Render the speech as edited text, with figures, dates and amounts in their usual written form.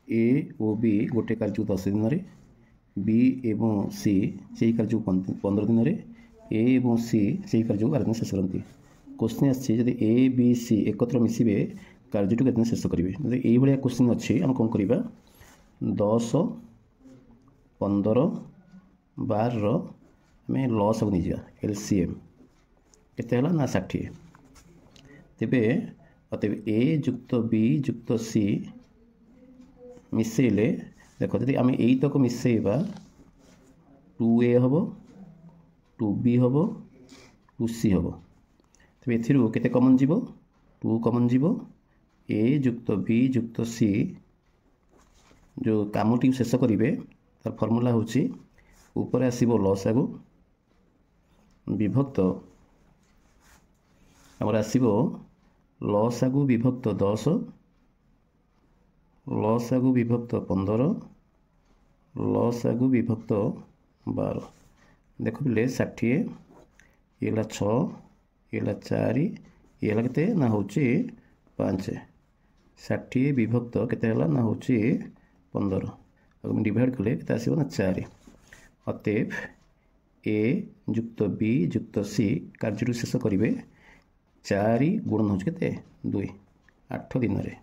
ए और बी गोटे कार्य 10 दिन रे, बी एवं सी से कार्य 15 दिन रे, ए एवं सी से कार्य 12 दिन शेष करती। क्वेश्चन आदि ए बी सी एकत्र मिसवे कार्य केते दिन शेष करेंगे। जब ये क्वेश्चन अच्छी आम कौन करवा 10 15 12 आम लस को नहीं एलसीएम केते हला ना 60। तेबे अतएव ए युक्त बी युक्त सी मिसेले देख जब आम यही तक मिसेबा 2a हम 2b हम 2c हम। तेज एते कमन जीव 2 कमन जीव ए युक्त बी युक्त सी जो कामटी शेष करेंगे तार फर्मूला हूँ ऊपर आसो लसागु विभक्त आमर आसो लसागु विभक्त 10 लसागु विभक्त 15 लसागु विभक्त 12 देख पे 60 ये 6 ये 4 ये के ना हूँ 5 60 विभक्त केते ना हूँ 15 डिवाइड कले के आसो ना 4। अतएव ए युक्त बी युक्त सी कार्य शेष करेंगे 4 गुणन हूँ के 2 8 दिन रे।